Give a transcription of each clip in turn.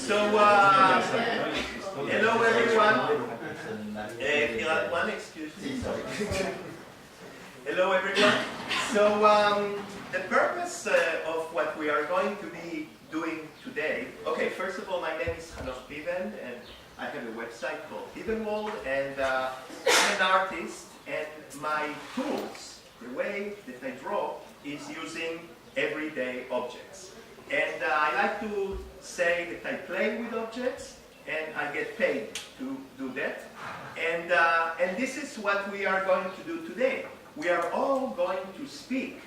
Hello everyone. One, excuse me. Hello everyone. So, the purpose of what we are going to be doing today. Okay, first of all, my name is Hanoch Piven, and I have a website called Piven World, and I'm an artist, and my tools, the way that I draw, is using everyday objects. And I like to say that I play with objects, and I get paid to do that. And this is what we are going to do today. We are all going to speak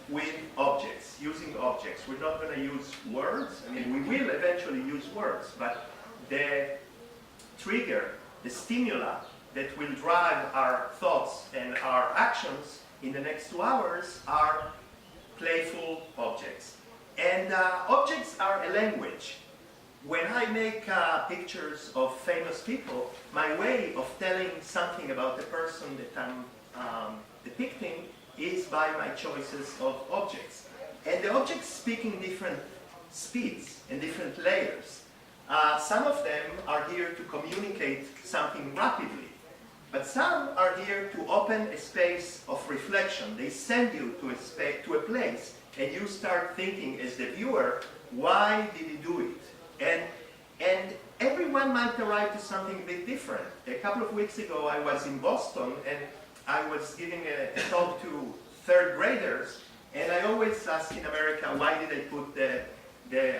with objects, using objects. We're not going to use words. I mean, we will eventually use words, but the trigger, the stimuli that will drive our thoughts and our actions in the next 2 hours are playful objects. And objects are a language. When I make pictures of famous people, my way of telling something about the person that I'm depicting is by my choices of objects. And the objects speak in different speeds and different layers. Some of them are here to communicate something rapidly, but some are here to open a space of reflection. They send you to a place, and you start thinking as the viewer, why did he do it? And everyone might arrive to something a bit different. A couple of weeks ago, I was in Boston, and I was giving a talk to third graders, and I always ask in America, why did I put the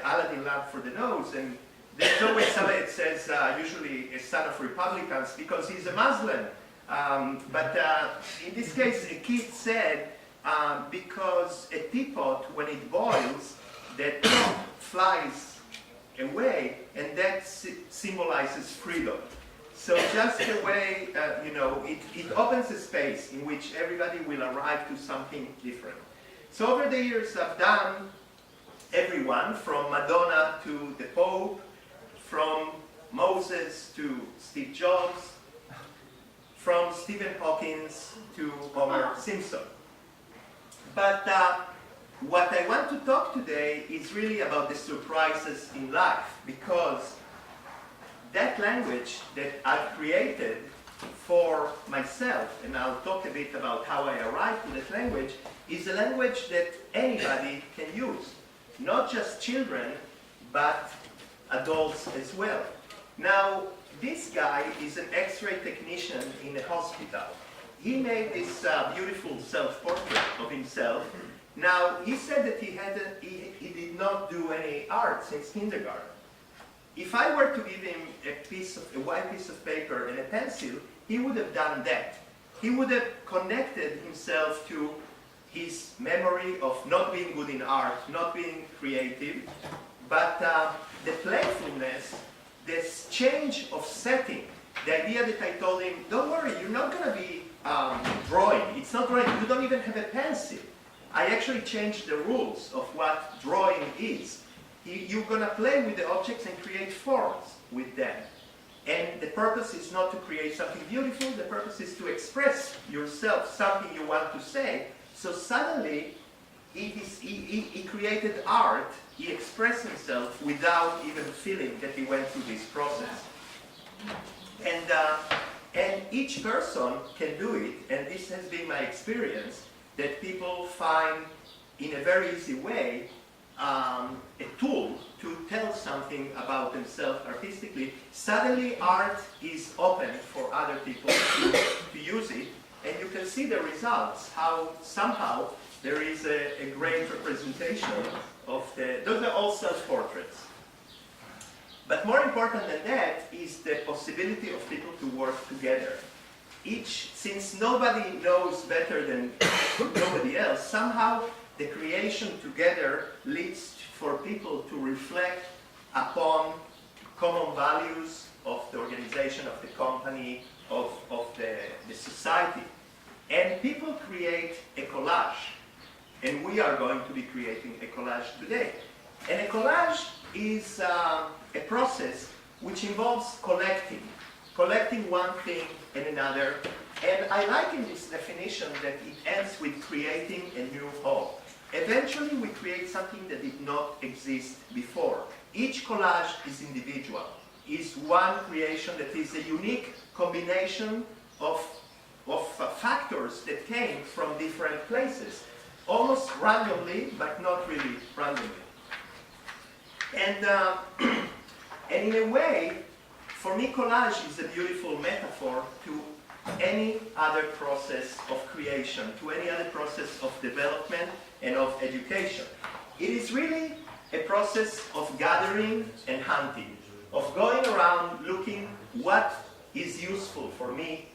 Aladdin lamp for the nose? And there's always somebody that says, usually a son of Republicans, because he's a Muslim. But in this case, a kid said, because a teapot, when it boils, the top flies away, and that symbolizes freedom. So just the way, it opens a space in which everybody will arrive to something different. So over the years, I've done everyone from Madonna to the Pope, from Moses to Steve Jobs, from Stephen Hawking to Homer Simpson. But what I want to talk today is really about the surprises in life, because that language that I've created for myself, and I'll talk a bit about how I arrived to that language, is a language that anybody can use. Not just children, but adults as well. Now, this guy is an X-ray technician in a hospital. He made this beautiful self-portrait of himself. Now, he said that he did not do any art since kindergarten. If I were to give him a white piece of paper and a pencil, he would have done that. He would have connected himself to his memory of not being good in art, not being creative, but the playfulness, this change of setting, the idea that I told him, don't worry, you're not going to be drawing. It's not drawing. You don't even have a pencil. I actually changed the rules of what drawing is. You're going to play with the objects and create forms with them. And the purpose is not to create something beautiful. The purpose is to express yourself, something you want to say. So suddenly, he created art. He expressed himself without even feeling that he went through this process. And each person can do it. And this has been my experience, that people find in a very easy way a tool to tell something about themselves artistically. Suddenly art is open for other people to use it, and you can see the results, how somehow there is a great representation of those are all self-portraits. But more important than that is the possibility of people to work together. Since nobody knows better than nobody else, somehow the creation together leads for people to reflect upon common values of the organization, of the company, of the society. And people create a collage. And we are going to be creating a collage today. And a collage is a process which involves collecting one thing and another. And I like in this definition that it ends with creating a new whole. eventually we create something that did not exist before. Each collage is individual, is one creation that is a unique combination of factors that came from different places, almost randomly, but not really randomly. And, and in a way, for me, collage is a beautiful metaphor to any other process of creation, to any other process of development and of education. It is really a process of gathering and hunting, of going around looking what is useful for me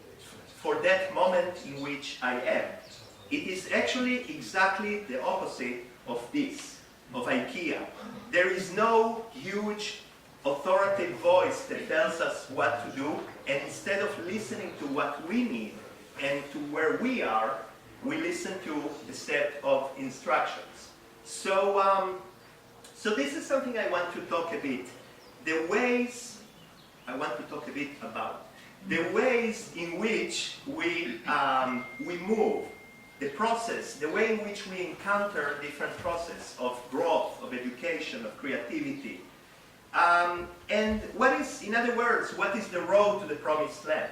for that moment in which I am. It is actually exactly the opposite of this, of IKEA. There is no huge authoritative voice that tells us what to do, and instead of listening to what we need and to where we are, we listen to a set of instructions. So, so this is something I want to talk a bit. The ways I want to talk a bit about the ways in which we move, the process, the way in which we encounter different processes of growth, of education, of creativity. And what is, in other words, what is the road to the promised land?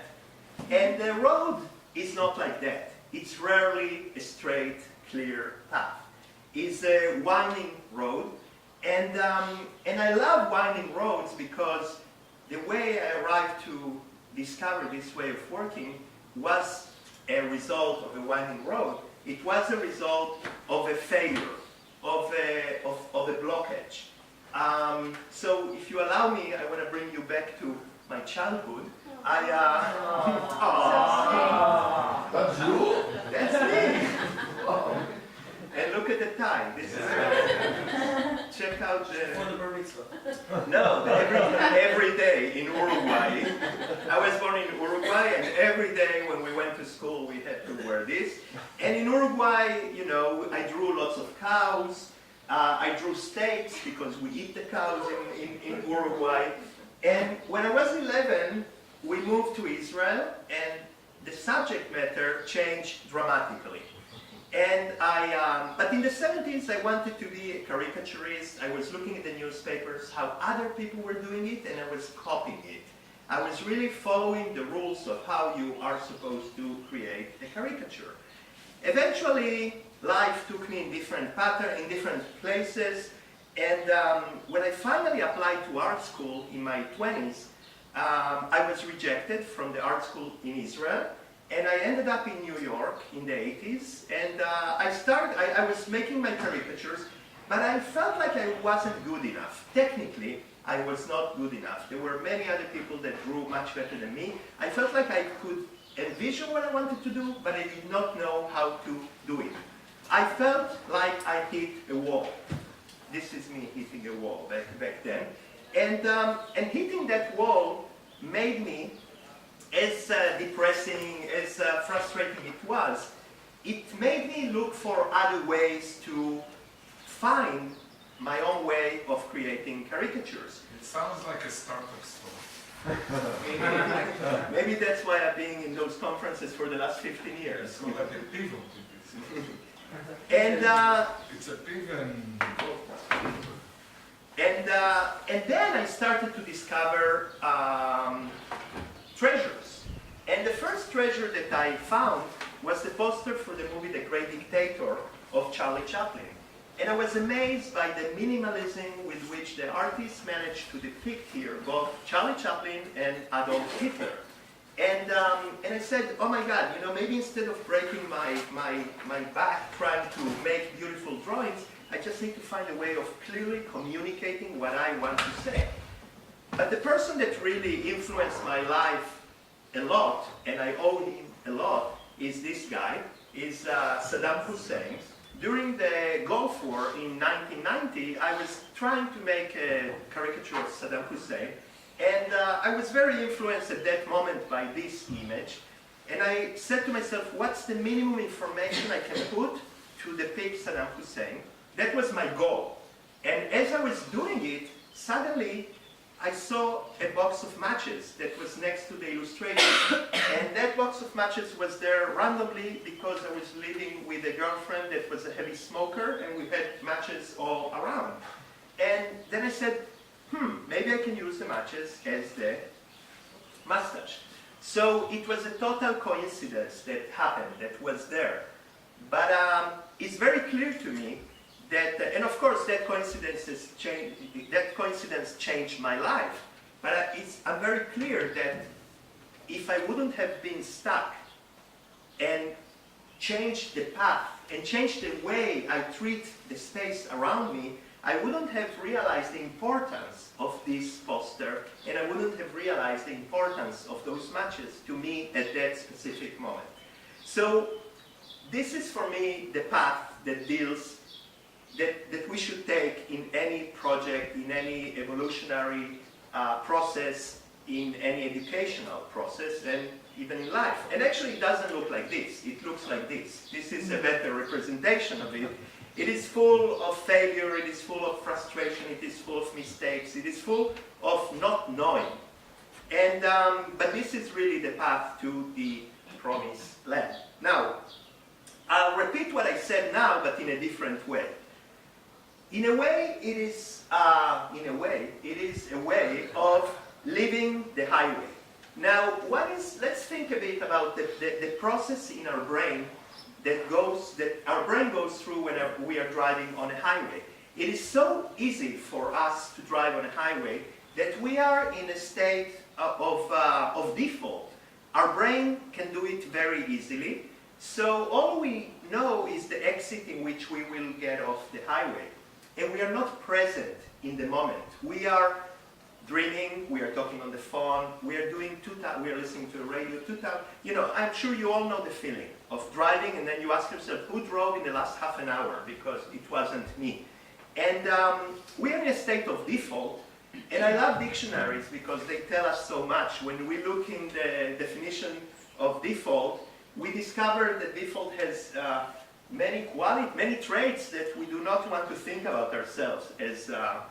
And the road is not like that. It's rarely a straight, clear path. It's a winding road, and I love winding roads because the way I arrived to discover this way of working was a result of a winding road. It was a result of a failure, of a blockage. So if you allow me, I want to bring you back to my childhood. That's you? That's me. And look at the time. This is check out the. For the bar mitzvah. No, every day in Uruguay. I was born in Uruguay, and every day when we went to school, we had to wear this. And in Uruguay, you know, I drew lots of cows. I drew steaks because we eat the cows in Uruguay. And when I was 11, we moved to Israel, and the subject matter changed dramatically. And but in the 70s, I wanted to be a caricaturist. I was looking at the newspapers, how other people were doing it, and I was copying it. I was really following the rules of how you are supposed to create a caricature. Eventually, life took me in different patterns, in different places, and when I finally applied to art school in my 20s, I was rejected from the art school in Israel. And I ended up in New York in the 80s, and I was making my caricatures, but I felt like I wasn't good enough. Technically, I was not good enough. There were many other people that drew much better than me. I felt like I could envision what I wanted to do, but I did not know how to do it. I felt like I hit a wall. This is me hitting a wall back then. And hitting that wall made me, as depressing, as frustrating it was, it made me look for other ways to find my own way of creating caricatures. It sounds like a startup story. Maybe that's why I've been in those conferences for the last 15 years. It's called like a Piven. And it's a Piven. And then I started to discover treasures. And the first treasure that I found was the poster for the movie The Great Dictator of Charlie Chaplin. And I was amazed by the minimalism with which the artist managed to depict here both Charlie Chaplin and Adolf Hitler. And I said, oh my God, you know, maybe instead of breaking my back trying to make beautiful drawings, I just need to find a way of clearly communicating what I want to say. But the person that really influenced my life a lot, and I owe him a lot, is this guy, is Saddam Hussein. During the Gulf War in 1990, I was trying to make a caricature of Saddam Hussein, and I was very influenced at that moment by this image, and I said to myself, what's the minimum information I can put to depict Saddam Hussein? That was my goal. And as I was doing it, suddenly I saw a box of matches that was next to the illustration. And that box of matches was there randomly because I was living with a girlfriend that was a heavy smoker, and we had matches all around. And then I said, maybe I can use the matches as the mustache. So it was a total coincidence that happened, that was there. But it's very clear to me that, and of course that coincidence changed my life. But I'm very clear that if I wouldn't have been stuck and changed the path and changed the way I treat the space around me, I wouldn't have realized the importance of this poster, and I wouldn't have realized the importance of those matches to me at that specific moment. So this is for me the path that that we should take in any project, in any evolutionary process, in any educational process, and even in life. And actually it doesn't look like this, it looks like this. This is a better representation of it. It is full of failure, it is full of frustration, it is full of mistakes, it is full of not knowing. And, but this is really the path to the promised land. Now, I'll repeat what I said now, but in a different way. In a way, it is a way of living the highway. Now, let's think a bit about the process in our brain that our brain goes through whenever we are driving on a highway. It is so easy for us to drive on a highway that we are in a state of default. Our brain can do it very easily. So all we know is the exit in which we will get off the highway. And we are not present in the moment. We are dreaming, we are talking on the phone, we are listening to the radio, you know, I'm sure you all know the feeling of driving, and then you ask yourself, who drove in the last half an hour? Because it wasn't me. And we are in a state of default, and I love dictionaries because they tell us so much. When we look in the definition of default, we discover that default has many traits that we do not want to think about ourselves as to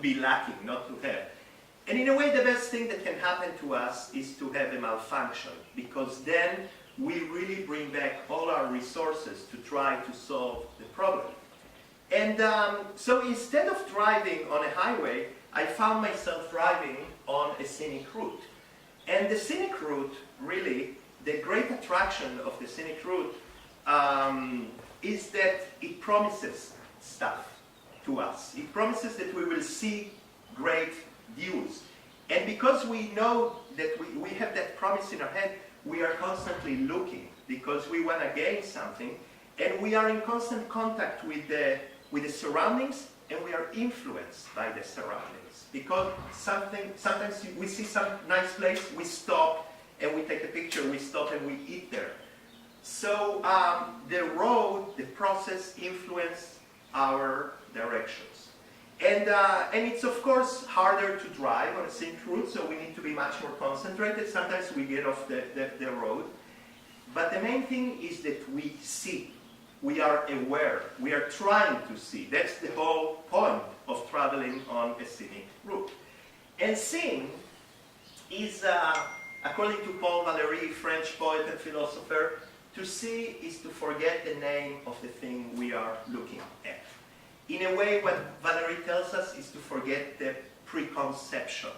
be lacking, not to have. And in a way, the best thing that can happen to us is to have a malfunction, because then we really bring back all our resources to try to solve the problem. And so instead of driving on a highway, I found myself driving on a scenic route. And the scenic route, really, the great attraction of the scenic route is that it promises stuff to us. It promises that we will see great views. And because we know that we have that promise in our head, we are constantly looking because we want to gain something, and we are in constant contact with the surroundings, and we are influenced by the surroundings. Because sometimes we see some nice place, we stop and we take a picture, we stop and we eat there. So the road, the process influence our directions. And it's of course harder to drive on a scenic route, so we need to be much more concentrated. Sometimes we get off the road. But the main thing is that we see. We are aware. We are trying to see. That's the whole point of traveling on a scenic route. And seeing is, according to Paul Valéry, French poet and philosopher, to see is to forget the name of the thing we are looking at. In a way, what Valéry tells us is to forget the preconception,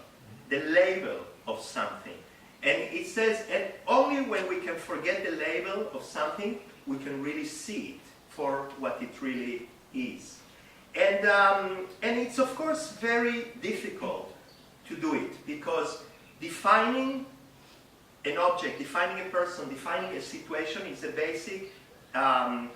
the label of something. And it says, and only when we can forget the label of something, we can really see it for what it really is. And it's of course very difficult to do it, because defining an object, defining a person, defining a situation is a basic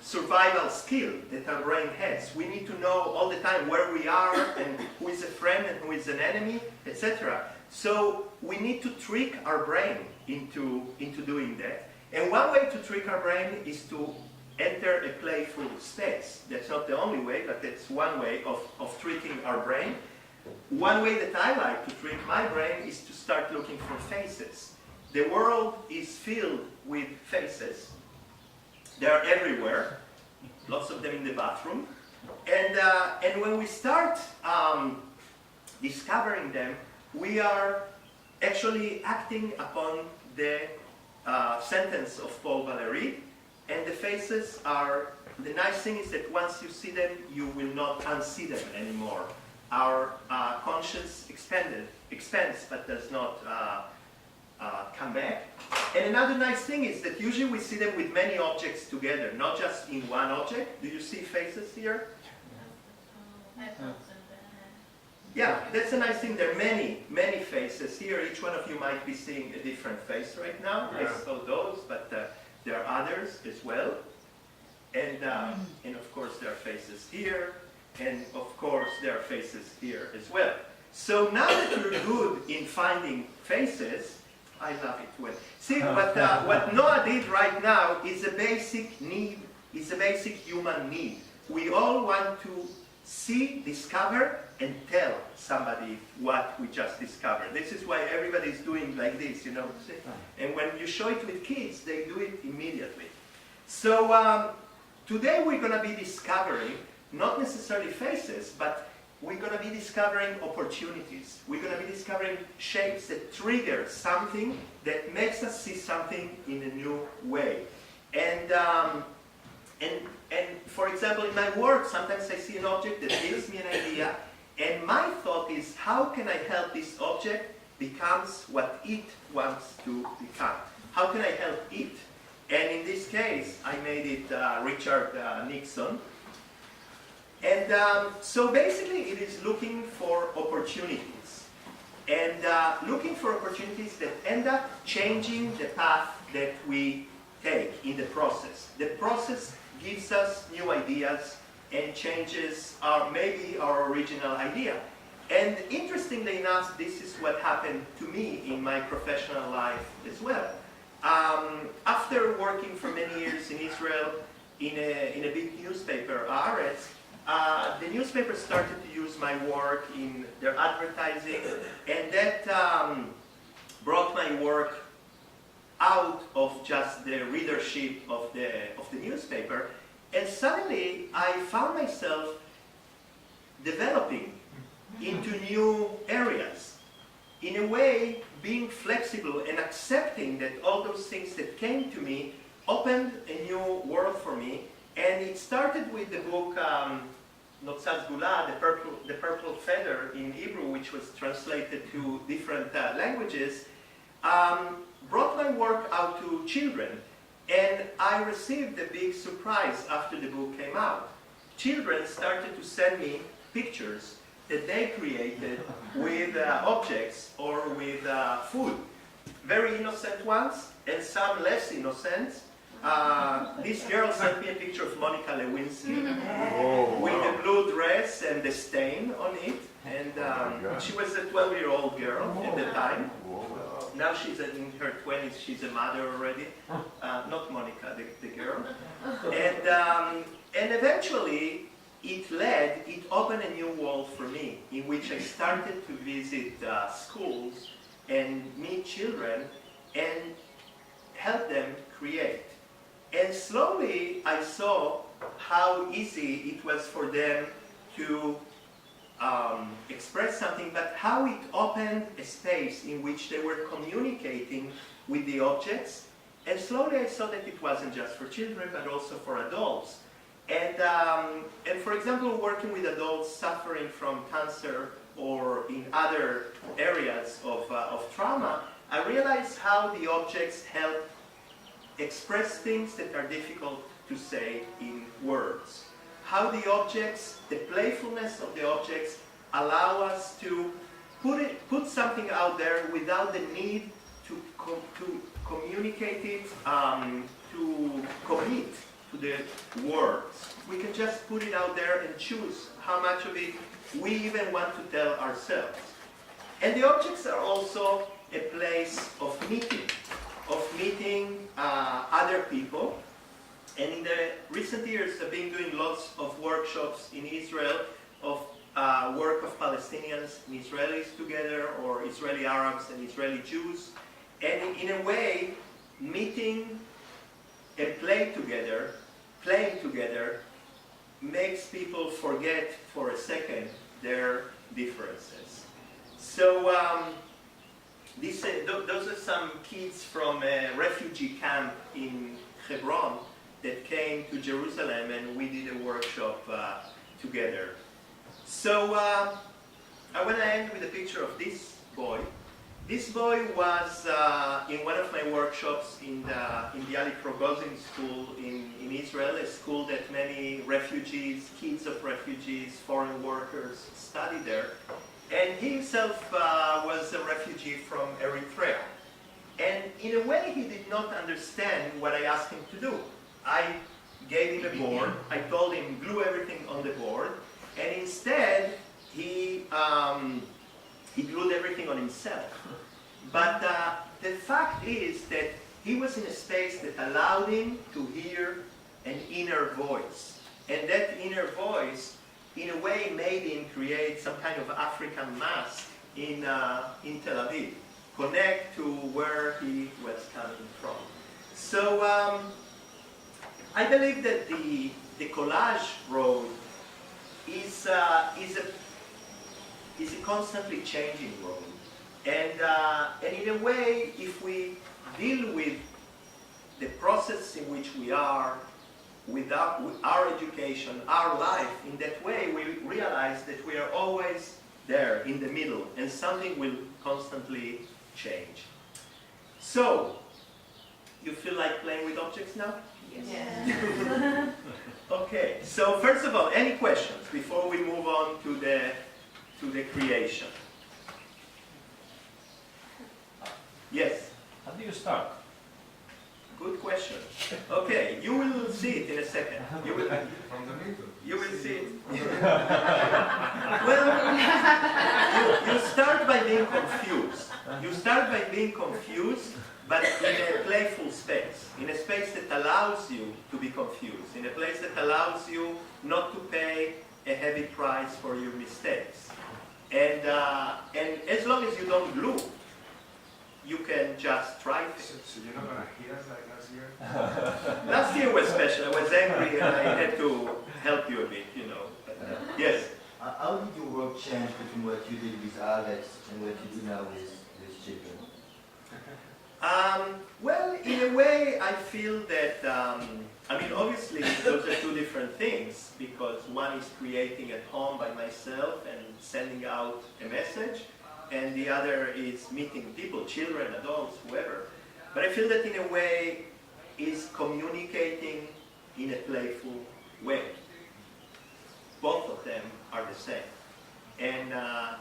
survival skill that our brain has. We need to know all the time where we are and who is a friend and who is an enemy, etc. So we need to trick our brain into doing that. And one way to trick our brain is to enter a playful space. That's not the only way, but that's one way of tricking our brain. One way that I like to trick my brain is to start looking for faces. The world is filled with faces. They are everywhere, lots of them in the bathroom. And when we start discovering them, we are actually acting upon the sentence of Paul Valéry, and the faces are, the nice thing is that once you see them, you will not unsee them anymore. Our conscience expands, but does not come back. And another nice thing is that usually we see them with many objects together, not just in one object. Do you see faces here? Yeah, that's a nice thing. There are many faces here. Each one of you might be seeing a different face right now. I saw those, but there are others as well. And of course there are faces here, and of course there are faces here as well. So now that you're good in finding faces, I love it when. See, what Noah did right now is a basic need, is a basic human need. We all want to see, discover, and tell somebody what we just discovered. This is why everybody's doing like this, you know. And when you show it with kids, they do it immediately. So today we're going to be discovering, not necessarily faces, but we're going to be discovering opportunities. We're going to be discovering shapes that trigger something that makes us see something in a new way. And for example, in my work, sometimes I see an object that gives me an idea, and my thought is, how can I help this object becomes what it wants to become? How can I help it? And in this case, I made it Richard Nixon. And so basically, it is looking for opportunities. And looking for opportunities that end up changing the path that we take in the process. The process gives us new ideas and changes maybe our original idea. And interestingly enough, this is what happened to me in my professional life as well. After working for many years in Israel in a big newspaper, Haaretz, the newspaper started to use my work in their advertising, and that brought my work out of just the readership of the newspaper, and suddenly I found myself developing into new areas. In a way, being flexible and accepting that all those things that came to me opened a new world for me. And it started with the book Notzat Gula, the Purple Feather in Hebrew, which was translated to different languages, brought my work out to children. And I received a big surprise after the book came out. Children started to send me pictures that they created with objects or with food. Very innocent ones, and some less innocent. This girl sent me a picture of Monica Lewinsky with the blue dress and the stain on it. And she was a 12-year-old girl at the time. Now she's in her 20s, she's a mother already. Not Monica, the girl. And eventually, it opened a new world for me, in which I started to visit schools and meet children and help them create. And slowly I saw how easy it was for them to express something, but how it opened a space in which they were communicating with the objects. And slowly I saw that it wasn't just for children, but also for adults. And for example, working with adults suffering from cancer or in other areas of trauma, I realized how the objects help express things that are difficult to say in words. How the objects, the playfulness of the objects, allow us to put something out there without the need to communicate it, to commit to the words. We can just put it out there and choose how much of it we even want to tell ourselves. And the objects are also a place of meeting other people. And in the recent years, I've been doing lots of workshops in Israel of work of Palestinians and Israelis together, or Israeli Arabs and Israeli Jews. And in a way, meeting and playing together makes people forget for a second their differences. So those are some kids from a refugee camp in Hebron that came to Jerusalem, and we did a workshop together. So I want to end with a picture of this boy. This boy was in one of my workshops in the Ali Progozin school in Israel, a school that many refugees, kids of refugees, foreign workers study there. And he himself was a refugee from Eritrea. And in a way, he did not understand what I asked him to do. I gave him a board. I told him, glue everything on the board. And instead, he glued everything on himself. But the fact is that he was in a space that allowed him to hear an inner voice. And that inner voice, in a way, made him create some kind of African mask in Tel Aviv, connect to where he was coming from. So I believe that the collage road is a constantly changing road. And in a way, if we deal with the process in which we are, with our education, our life, in that way, we realize that we are always there in the middle, and something will constantly change. So, you feel like playing with objects now? Yes. Yeah. Okay, so first of all, any questions before we move on to the creation? Yes? How do you start? Good question. Okay, you will see it in a second. You will see it. Well, you start by being confused. You start by being confused, but in a playful space. In a space that allows you to be confused. In a place that allows you not to pay a heavy price for your mistakes. And as long as you don't glue, you can just try things. So you're not going to hear us like last year? Last year was special. I was angry and I had to help you a bit, you know. But, yes? How did your work change between what you did with Alex and what you do now with children? Well, in a way, I feel that, I mean, obviously, those are two different things, because one is creating at home by myself and sending out a message, and the other is meeting people, children, adults, whoever. But I feel that in a way is communicating in a playful way. Both of them are the same. And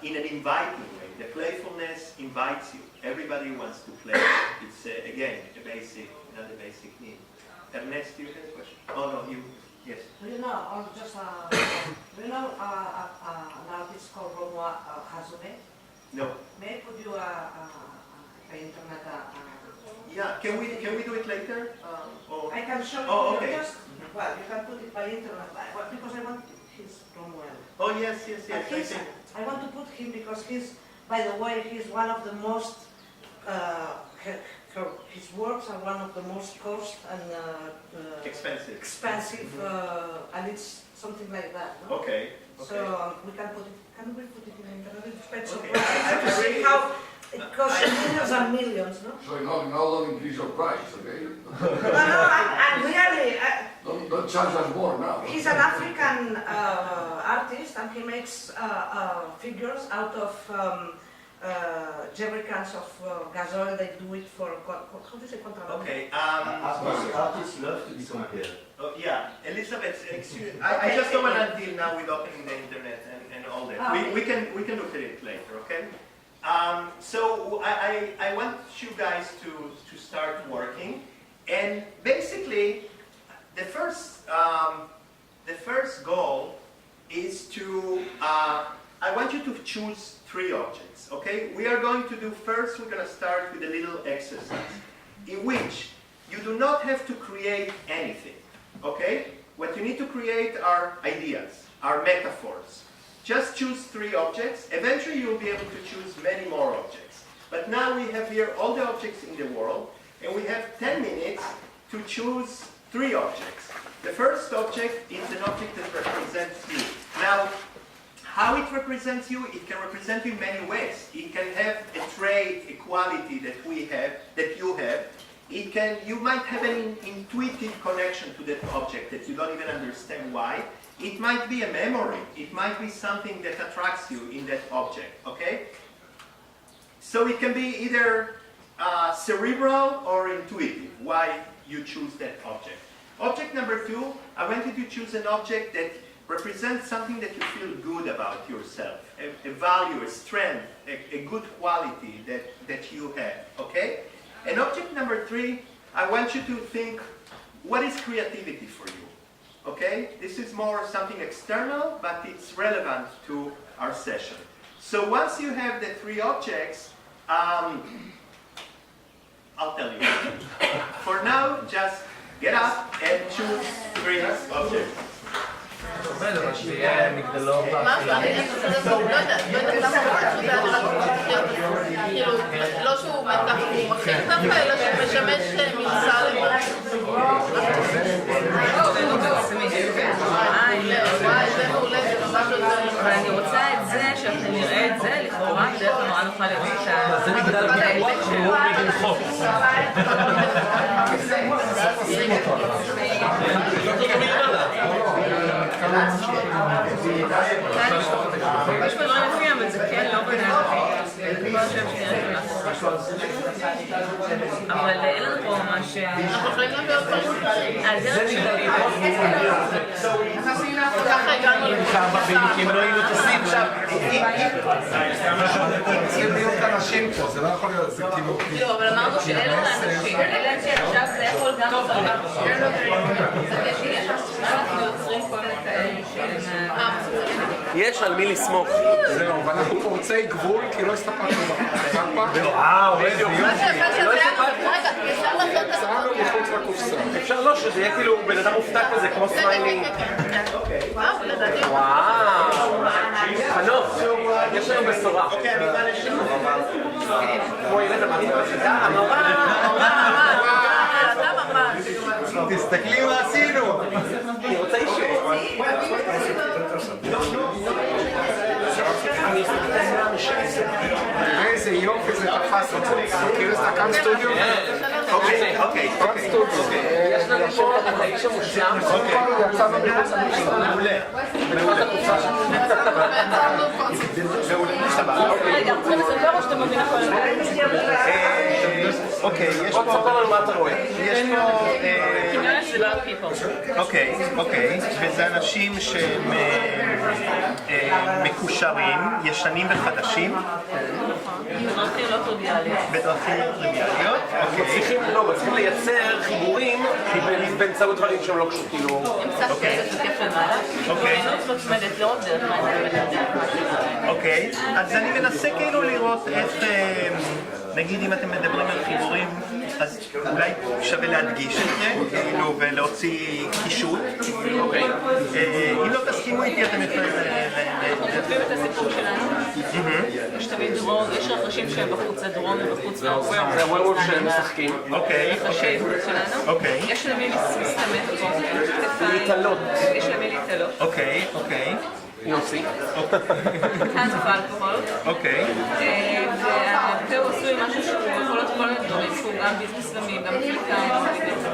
in an inviting way. The playfulness invites you. Everybody wants to play. It's, again, another basic need. Ernest, you have a question? Oh, no, you, yes. You know, or just, you know, an artist called Roma Hazube? No. May I put you internet? Yeah, can we do it later? Or? I can show you. Oh, okay. Just, well, you can put it by internet, because I want his Cromwell. Oh, yes. I want to put him because he's, by the way, he's one of the most, his works are one of the most cost and expensive, and it's something like that. No? Okay. So we can put it. Can we put it in internet? It's Okay. to see how it costs millions and millions, no? So don't increase your price, okay? No, I'm really. Don't charge us more now. He's an African artist, and he makes figures out of jerry cans of gas oil. They do it for, how do you say, contraband? Okay. Artists love to be compared. Oh, yeah, Elizabeth, excuse me. I just don't want to deal now with opening the internet and all that. Okay. We can look at it later, okay? So I want you guys to start working, and basically the first goal is to I want you to choose 3 objects, okay? We are going to do first. We're going to start with a little exercise in which you do not have to create anything, okay? What you need to create are ideas, are metaphors. Just choose 3 objects. Eventually you'll be able to choose many more objects. But now we have here all the objects in the world, and we have 10 minutes to choose 3 objects. The first object is an object that represents you. Now, how it represents you, it can represent you in many ways. It can have a trait, a quality that you have. You might have an intuitive connection to that object that you don't even understand why. It might be a memory. It might be something that attracts you in that object, okay? So it can be either cerebral or intuitive, why you choose that object. Object number 2, I want you to choose an object that represents something that you feel good about yourself, a value, a strength, a good quality that you have, okay? And object number 3, I want you to think, what is creativity for you? Okay? This is more something external, but it's relevant to our session. So once you have the 3 objects, I'll tell you. For now, just get up and choose 3 objects. אבל שיהיה מגדלור מה, לא יודעת למה כאילו, לא שהוא מכין דווקא, אלא שהוא משמש מלסה אבל אני רוצה את זה, שאנחנו נראה את זה, לכאורה, דרך נורא נוכל לראות את ה... זה מגדל ביטוח, הוא מגדל חוף. יש פה דברים לפי, אבל זה כן לא בנהל. אבל אין לנו פה ממש... אנחנו יכולים להביא עוד פעם. זה מגדלים. ככה הגענו אם לא היינו טסים שם. צריכים להיות אנשים פה, זה לא יכול להיות, זה כאילו... לא, אבל אמרנו שאלו לאנשים, אלה שעכשיו זה יכול גם לעשות. אנחנו יוצרים כל מיני כאלה יש על מי לסמוך. זהו, ואנחנו פורצי גבול, כי לא הסתפקנו בקמפה. בדיוק. מה שיפה שזה היה, רגע, אפשר לעשות את צענו מחוץ לקופסה. אפשר לא, שזה יהיה כאילו בן אדם מופתע כזה, כמו סמיילים. וואו, לדעתי. וואו. חנוך, יש לנו בשורה. כמו ילד המעניין. תסתכלי מה עשינו! אני רוצה אישור. איזה יופי זה תפס אותי. מכיר את הקאן סטודיו? אוקיי. קאן סטודיו. יש לנו פה את האיש המושלם. יצאנו מחוץ לקופסה. מעולה. מחוץ לקופסה. רגע, צריכים לספר או שאתה מבין הכל? אוקיי, יש בוא פה... תספר לנו מה אתה רואה. יש פה... כנראה שזה לא people. אוקיי, וזה אנשים שהם מקושרים, ישנים וחדשים, בדרכים לא טריוויאליות. בדרכים לא טריוויאליות. מצליחים לייצר חיבורים באמצעות דברים שהם לא קשורים, כאילו... אם קצת כסף זה כיף למעלה. עינות מצמדת לראות דרך מה זה. אוקיי, אז אני מנסה כאילו לראות איך, נגיד אם אתם מדברים על חיבורים, אז אולי שווה להדגיש את זה, כאילו, ולהוציא קישוט. אם לא תסכימו איתי, אתם יכולים... אנחנו כותבים את הסיפור שלנו. יש תמיד דרום, יש רחשים שהם בחוץ, זה דרום ובחוץ והוורולף. זה הוורולף שהם משחקים. אוקיי. רחשי שלנו. אוקיי. יש למי מסתמך פה, כתפיים. להתעלות. יש למי להתעלות. אוקיי. יוסי. כאן זה אלכוהול. אוקיי. והפה הוא עשוי משהו שהוא יכול להיות כל מיני דברים, שהוא גם ביזנסלמי, גם אפליקאי,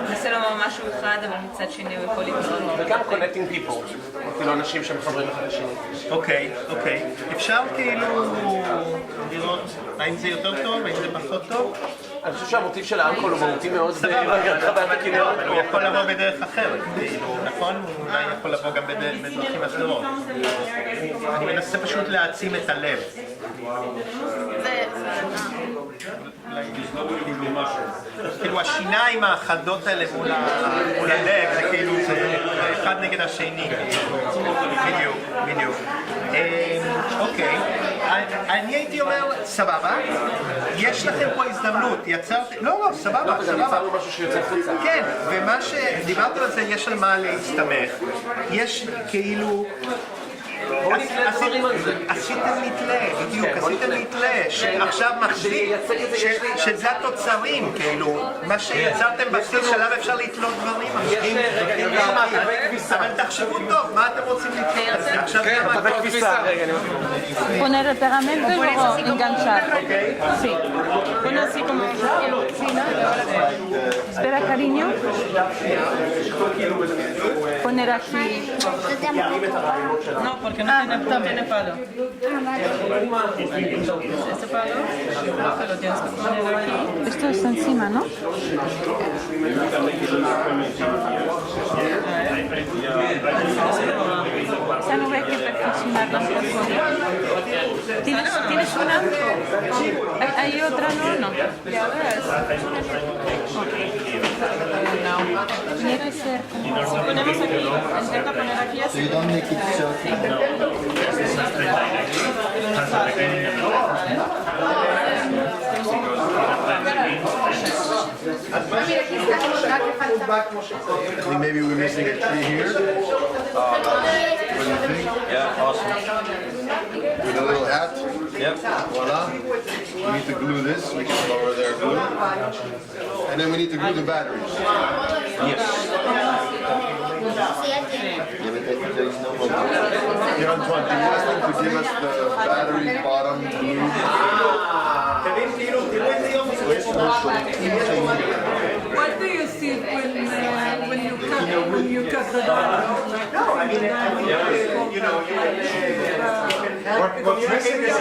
מנסה לומר משהו אחד, אבל מצד שני הוא יכול לקרוא. וגם connecting people, כאילו אנשים שמחברים אחד לשני. אוקיי. אפשר כאילו לראות האם זה יותר טוב, האם זה פחות טוב? אני חושב שהמוטיב של האלכוהול הוא מהותי מאוד סבבה, ברחבת הכנרת. הוא יכול לבוא בדרך אחרת, כאילו, נכון? הוא אולי יכול לבוא גם בדרכים אחרות. אני מנסה פשוט להעצים את הלב. כאילו השיניים החדות האלה מול הלב, זה כאילו, זה אחד נגד השני. בדיוק. אוקיי, אני הייתי אומר, סבבה, יש לכם פה הזדמנות, יצרתם, לא, סבבה. יצרנו משהו שיוצא חוצה. כן, ומה שדיברתם על זה, יש על מה להסתמך. יש כאילו, בואו נתלה דברים על זה. עשיתם נתלה, בדיוק, כן, בוא עשיתם נתלה. נתלה, שעכשיו מחזיק, שייצג את זה, יש לי- שזה התוצרים, כאילו, מה שיצרתם בשיא שלב אפשר לתלות דברים, יש, רגע, אני מביא לך תווי כביסה. אבל תחשבו טוב, מה אתם רוצים לתלות על זה? עכשיו כן, גם תווי כביסה, רגע, אני מביא. Poner el pegamento y luego enganchar. Sí. Pone así como encina. Espera, cariño. Poner aquí. No, porque no tiene palo. Este palo lo tienes que poner aquí. Esto está encima, ¿no? Ya no hay que perfeccionar las cosas. ¿Tienes una? ¿Hay otra? No. Ya ves. Tiene que ser como... Si ponemos aquí, intenta poner aquí So así. you don't make it choky. I think maybe we're missing a tree here. What do you think? Yeah, awesome. With a little hat. Yep. Voila. We need to glue this. We can lower their glue. And then we need to glue the batteries. Yes. Yeah, but there is no problem. Yeah, Antoine, can you ask them to give us the battery bottom glue? What do you see when you cut the diamond? No, I mean, you know, you can What's missing is a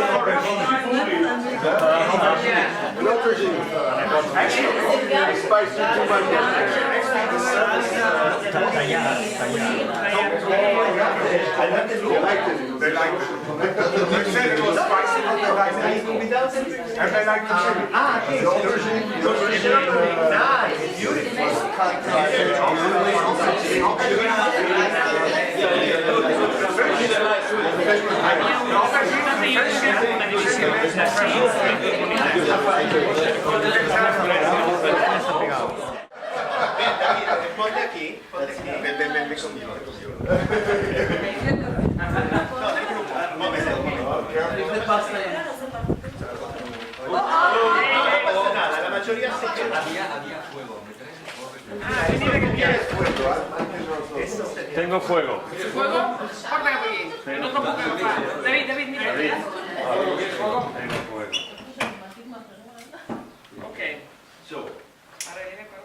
Actually, spice it too much. They like it. They said it was spicy, but they like it. And they like the chili. The aubergine. nice, beautiful. Ponte aquí, ponte aquí. Ven conmigo. No pasa nada, la mayoría se queda. Tengo fuego. ¿Fuego? Córtalo aquí. No te preocupes. David, mira. Tengo fuego. Ok. So. Ahora viene con...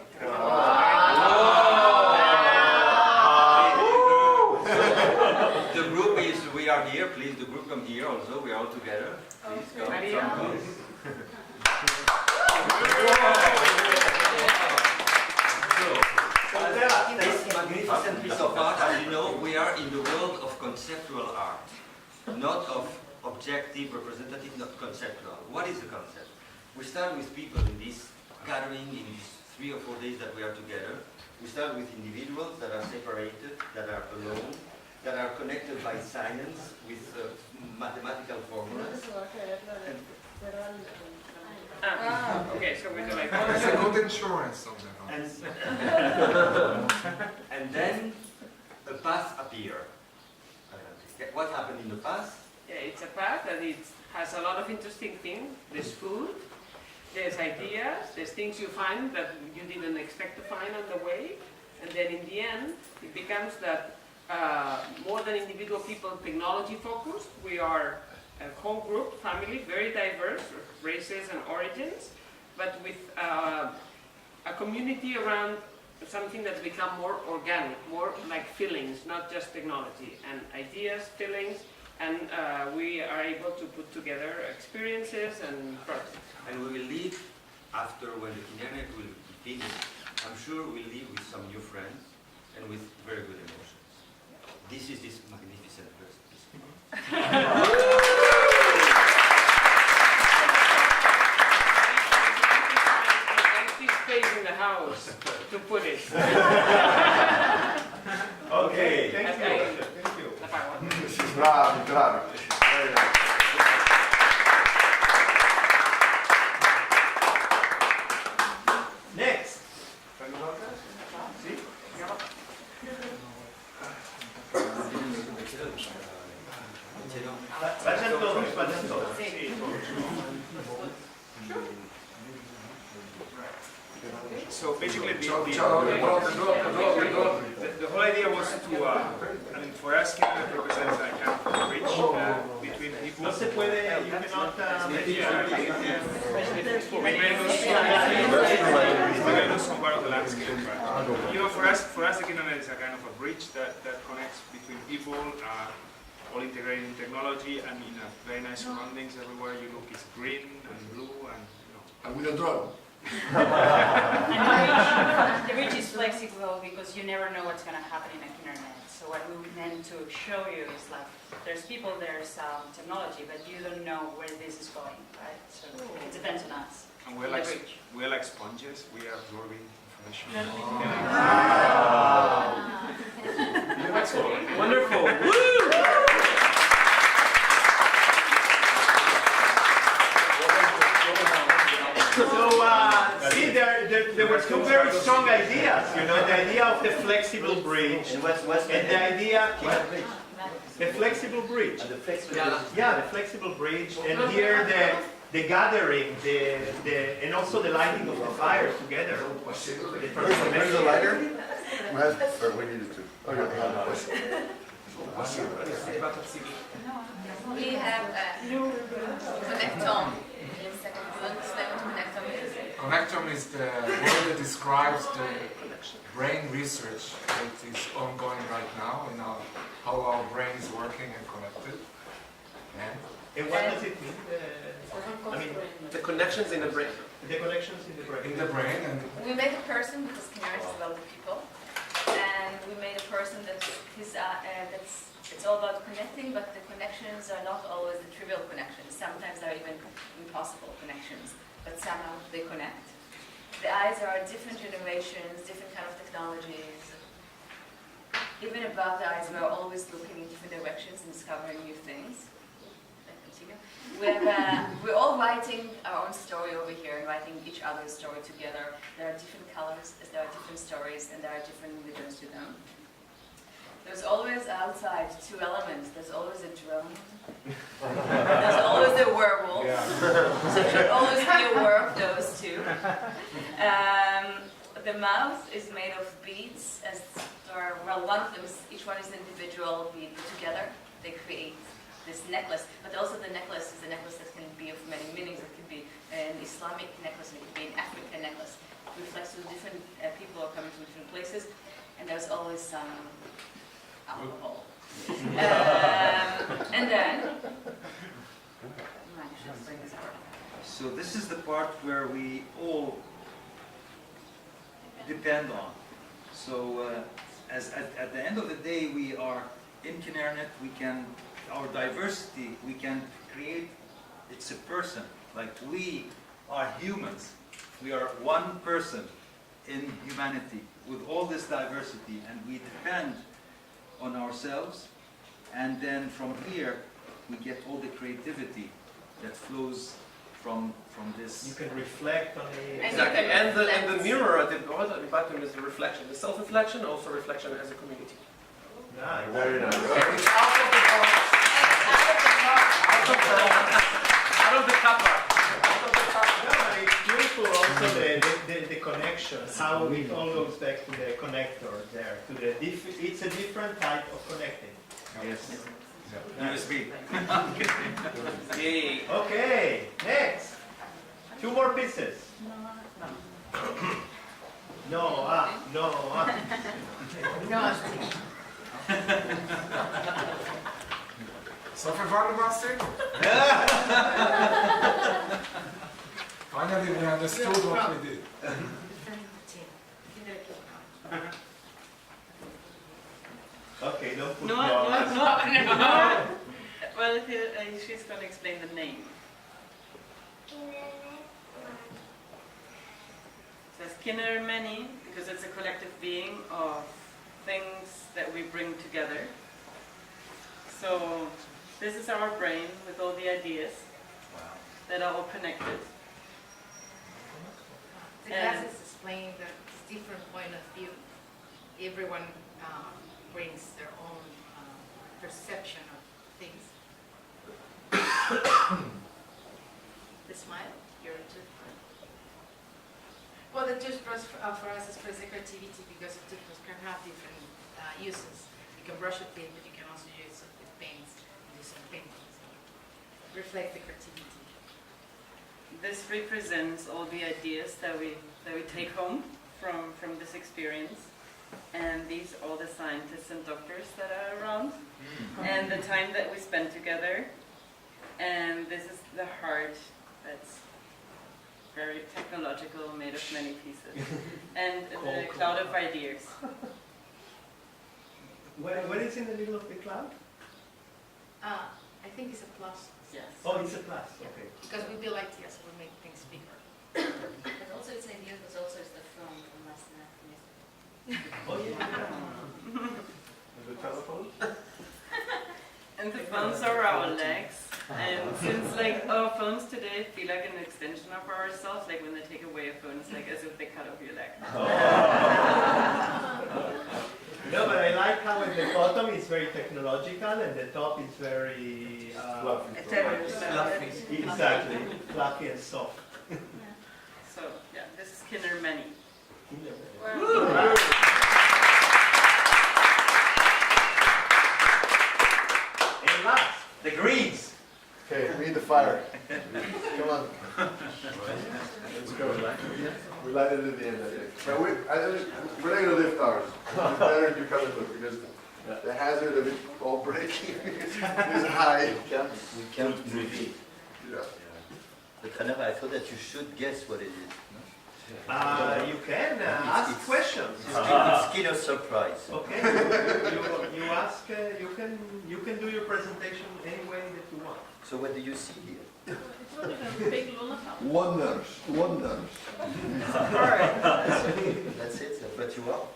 The group is, we are here, please, the group come here also, we are all together. Please come. Maria. This magnificent piece of art, as you know, we are in the world of conceptual art, not of objective, representative, not conceptual. What is the concept? We start with people in this gathering, in these 3 or 4 days that we are together. We start with individuals that are separated, that are alone, that are connected by science with mathematical formulas. Okay, so we do like It's a good insurance on that. And then a path appear. What happened in the past? Yeah, it's a path and it has a lot of interesting things. There's food, there's ideas, there's things you find that you didn't expect to find on the way. And then in the end, it becomes that more than individual people, technology focused. We are a whole group, family, very diverse, races and origins, but with a community around something that's become more organic, more like feelings, not just technology, and ideas, feelings, and we are able to put together experiences and projects. And we will leave after when the KINNERNET will be finished. I'm sure we'll leave with some new friends and with very good emotions. This is this magnificent person. Space in the house to put it. Okay, thank you. Bravo. Next. Vayan todos, vayan todos. So basically, Ciao, ciao, le donne. the whole idea was to, I mean, for us, KINNERNET represents a kind of bridge between people. No se puede, you cannot We may lose some part of the landscape, but you know, for us, the KINNERNET is a kind of a bridge that connects between people, all integrated in technology and in a very nice surroundings. Everywhere you look is green and blue, and you know. And we don't draw. And the reach is flexible because you never know what's going to happen in a KINNERNET. So what we meant to show you is like, there's people, there's technology, but you don't know where this is going, right? So it depends on us. And we're like sponges. We are absorbing information. Wonderful. Woo! So, see, there were two very strong ideas, you know, the idea of the flexible bridge, and the idea, the flexible bridge. Yeah, the flexible bridge, and here the gathering, and also the lighting of the fire together. Where's the lighter? We needed to. We have Connectome. Connectome is the word that describes the brain research that is ongoing right now and how our brain is working and connected. And what does it mean? I mean, The connections in the brain. the connections in the brain. In the brain, and We made a person because KINNERNET is about the people, and we made a person that's it's all about connecting, but the connections are not always the trivial connections. Sometimes they're even impossible connections, but somehow they connect. The eyes are different generations, different kind of technologies. Even above the eyes, we're always looking in different directions and discovering new things. We're all writing our own story over here and writing each other's story together. There are different colors, there are different stories, and there are different religions to them. There's always outside two elements. There's always a drum. There's always a werewolf. So you should always be aware of those two. The mouth is made of beads. One of them each one is an individual bead, but together they create this necklace. But also the necklace is a necklace that can be of many meanings. It could be an Islamic necklace, and it could be an African necklace. It reflects to different people are coming from different places, and there's always some alcohol. And then, So this is the part where we all depend on. So at the end of the day, we are in KINNERNET. Our diversity, we can create. It's a person. Like we are humans. We are one person in humanity with all this diversity, and we depend on ourselves, and then from here we get all the creativity that flows from this. You can reflect on the... Exactly, and the mirror at the bottom is the reflection. The self-reflection, also reflection as a community. Nice. Very nice. and it's out of the box. Out of the copper. Yeah, it's beautiful also the connection, how it all goes back to the connector there. It's a different type of connecting. Yes. Nice. USB. Yay. Okay, next. Two more pieces. No, no. So everyone master? Finally we understood what we did. Okay, don't put No. blocks. Well, she's going to explain the name. It says KINNERNET because it's a collective being of things that we bring together. So this is our brain with all the ideas that are all connected. The classes explain that it's different point of view. Everyone brings their own perception of things. The smile? Your toothbrush? Well, the toothbrush for us is for the creativity because the toothbrush can have different uses. You can brush with paint, but you can also use it with paints and do some painting. So reflect the creativity. This represents all the ideas that we take home from this experience. And these are all the scientists and doctors that are around. And the time that we spend together. And this is the heart that's very technological, made of many pieces. And the cloud of ideas. What is in the middle of the cloud? I think it's a plus. Yes. Oh, it's a plus. Okay. Because we build ideas, we make things bigger. But also it's ideas, but also it's the film from last night. Oh yeah. And the telephone? And the phones are our legs. And since like our phones today feel like an extension of ourselves, like when they take away a phone, it's like as if they cut off your leg. No, but I like how at the bottom it's very technological and the top is very Fluffy. Exactly, fluffy and soft. So yeah, this is KINNERNET. And last, the greens. Okay, read the fire. Come on. Let's go. We light it at the end, I think. But we're not going to lift ours. It's better if you come and look because the hazard of it all breaking is high. We can't move it. Yeah. But Hanoch, I thought that you should guess what it is. You can ask questions. It's kind of surprise. Okay, you ask. You can do your presentation any way that you want. So what do you see here? It's not even a big lullaby. Wonders. That's it. That's what you are.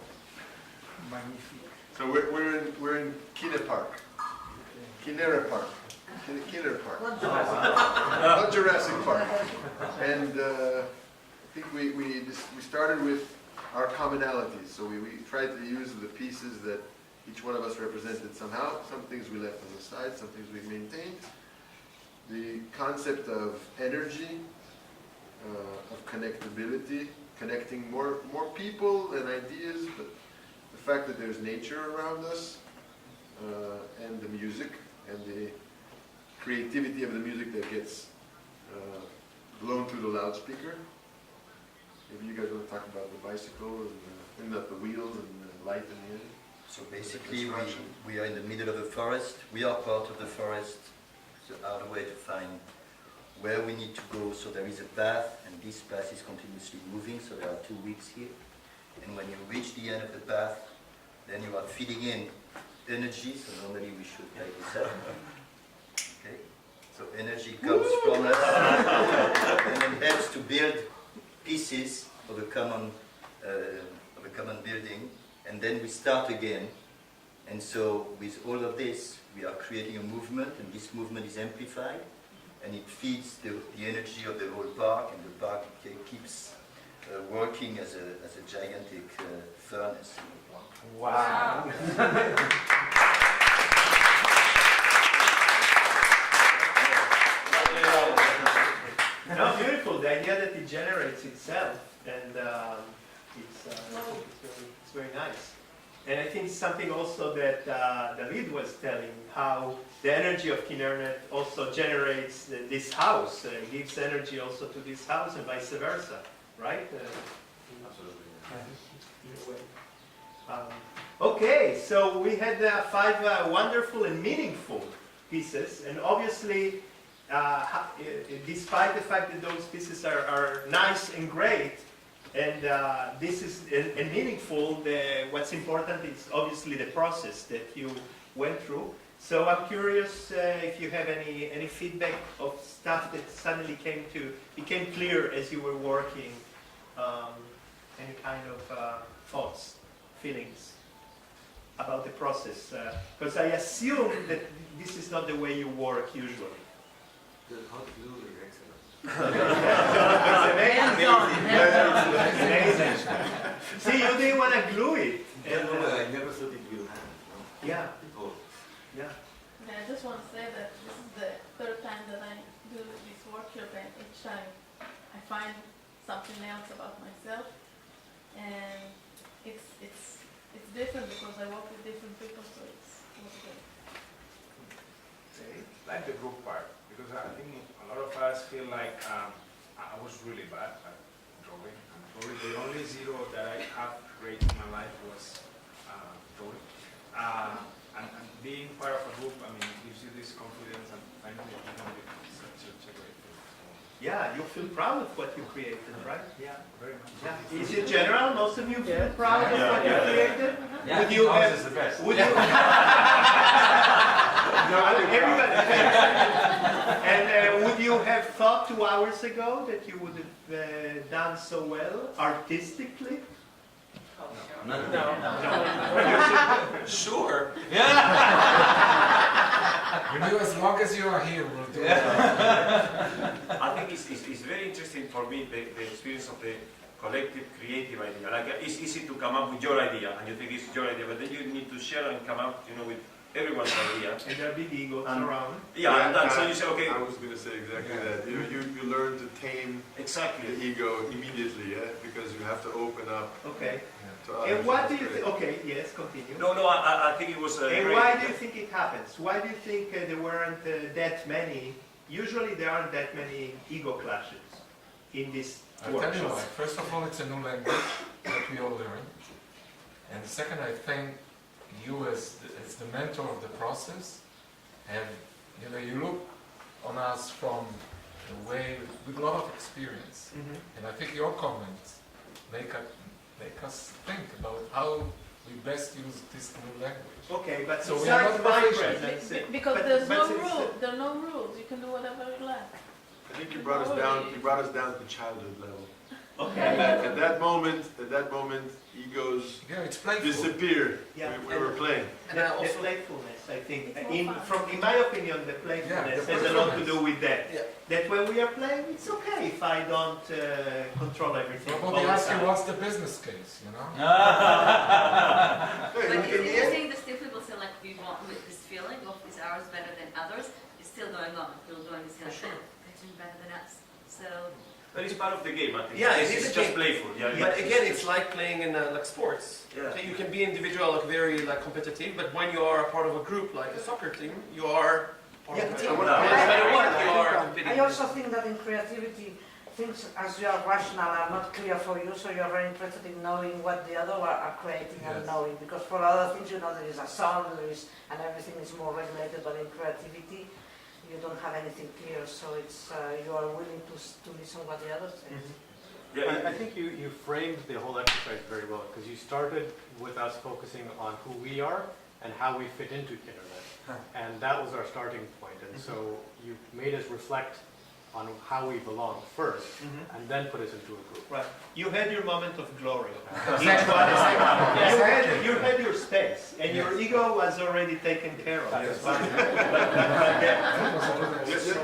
So we're in Kinneret Park. Kinneret Park. Kinneret Park. Not Jurassic Park. And I think we started with our commonalities. So we tried to use the pieces that each one of us represented somehow. Some things we left on the side, some things we maintained. The concept of energy, of connectability, connecting more people and ideas, but the fact that there's nature around us, and the music, and the creativity of the music that gets blown through the loudspeaker. Maybe you guys want to talk about the bicycle and the wheels and the light in the end. So basically, we are in the middle of the forest. We are part of the forest. So our way to find where we need to go. So there is a path, and this path is continuously moving. So there are 2 weeks here. And when you reach the end of the path, then you are feeding in energy. So normally we should take this up. Okay. So energy comes from us, and it helps to build pieces of a common building. And then we start again. And so with all of this, we are creating a movement, and this movement is amplified, and it feeds the energy of the whole park, and the park keeps working as a gigantic furnace. Wow. No, beautiful. The idea that it generates itself, and it's very nice. And I think something also that David was telling, how the energy of KINNERNET also generates this house, gives energy also to this house and vice versa, right? Absolutely. In a way. Okay, so we had 5 wonderful and meaningful pieces, and obviously, despite the fact that those pieces are nice and great, and this is and meaningful, what's important is obviously the process that you went through. So I'm curious if you have any feedback of stuff that suddenly became clear as you were working, any kind of thoughts, feelings about the process. Because I assume that this is not the way you work usually. The hot glue is excellent. It's amazing. See, you didn't want to glue it. I never thought it will happen. Yeah. Before. Yeah. I just want to say that this is the third time that I do this workshop, and each time I find something else about myself, and it's different because I work with different people, so it's good. Like the group part, because I think a lot of us feel like I was really bad at drawing, and probably the only zero that I have great in my life was drawing. And being part of a group, I mean, gives you this confidence, and finally you know it's such a great thing. Yeah, you feel proud of what you created, right? Yeah, very much. Yeah. Is it general? Most of you feel proud of what you created? Yeah, Would you have? is the best. Would you? No, everybody. And would you have thought 2 hours ago that you would have done so well artistically? No. No. Sure. You know, as long as you are here, we'll do it. I think it's very interesting for me, the experience of the collective creative idea. Like it's easy to come up with your idea, and you think it's your idea, but then you need to share and come up, with everyone's idea. And there are big egos around. Yeah, and so you say, okay. I was going to say exactly that. You learn to tame exactly the ego immediately, because you have to open up. Okay. To others. And what do you think? Okay, yes, continue. No, I think it was. And why do you think it happens? Why do you think there weren't that many? Usually there aren't that many ego clashes in this I'll tell you why. workshop. First of all, it's a new language that we all learn. And second, I think you as the mentor of the process have, you look on us from a way with a lot of experience. Mm-hmm. And I think your comments make us think about how we best use this new language. Okay, but So we besides are not my proficient. presence, Because but- there's but no it's- rule. There are no rules. You can do whatever you like. I think you brought us down. You brought us down to childhood level. Okay. At that moment, egos Yeah, it's playful. disappeared. Yeah. We were playing. And I The also, playfulness, I think, It's more fun. in my opinion, the playfulness the has a lot to playfulness. do with that. Yeah. That when we are playing, it's okay if I don't control everything. all Nobody the asks you time. what's the business case, But In if the you end, think the still people say like we want with this feeling of these hours better than others, it's still going on. We're doing this like sure. they're doing better than us. So But it's part of the game, I think. Yeah, it it's is a just game. playful. Yeah, but again, it's like playing in like sports. Yeah. So you can be individual, like very like competitive, but when you are a part of a group, like a soccer team, you are part of a team. No matter what, you are competing. I also think that in creativity, things as you are rational are not clear for you, so you are very interested in knowing what the other are creating and Yes. knowing. Because for other things, there is a sound, and everything is more regulated, but in creativity, you don't have anything clear, so it's you are willing to listen what the others say. Yeah, I think you framed the whole exercise very well, because you started with us focusing on who we are and how we fit into KINNERNET. And that was our starting point. And so you made us reflect on how we belong first, and then put us into a group. Right. You had your moment of glory. Exactly. Each one is Exactly. you had your space, and your ego was already taken care of. Yes.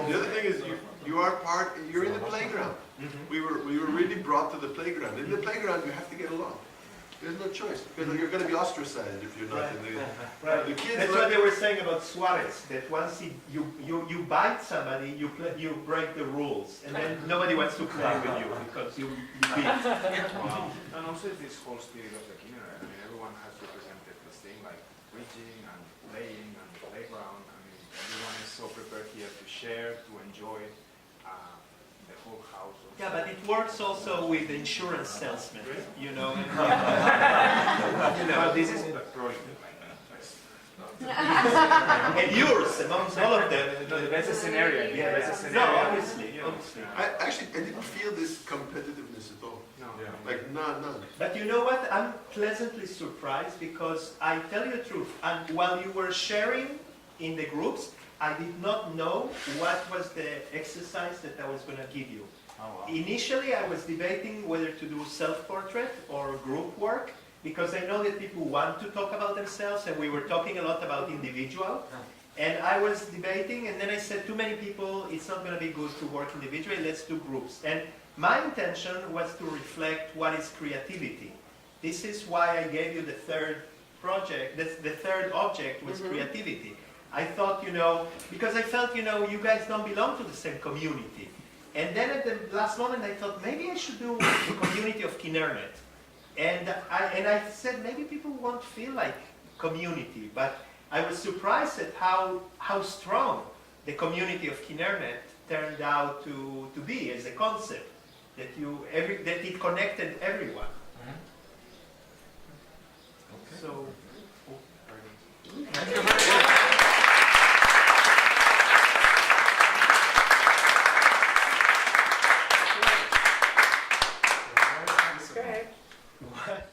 The other thing is you are part. You're in the playground. We were really brought to the playground. In the playground, you have to get along. There's no choice because you're going to be ostracized if you're not in the. Right. The kids. That's what they were saying about Suarez. That once you bite somebody, you break the rules, and then nobody wants to play with you because you beat. Wow. And also this whole spirit of the KINNERNET. I mean, everyone has represented this thing like reaching and playing and playground. I mean, everyone is so prepared here to share, to enjoy the whole house. Yeah, but it works also with insurance salesmen. Well, this is the project. And yours amongst all of them. That's a scenario. Yeah, that's a no, scenario. obviously. I didn't feel this competitiveness at all. No. Like none. But you know what? I'm pleasantly surprised because I tell you the truth. And while you were sharing in the groups, I did not know what was the exercise that I was going to give you. Initially, I was debating whether to do self-portrait or group work because I know that people want to talk about themselves, and we were talking a lot about individual. And I was debating, and then I said, too many people, it's not going to be good to work individually, let's do groups. And my intention was to reflect what is creativity. This is why I gave you the third project, the third object was creativity. I thought, because I felt, you guys don't belong to the same community. And then at the last moment, I thought maybe I should do the community of KINNERNET. And I said maybe people won't feel like community, but I was surprised at how strong the community of KINNERNET turned out to be as a concept, that it connected everyone. Okay. So. Thank you very much. Go ahead. What?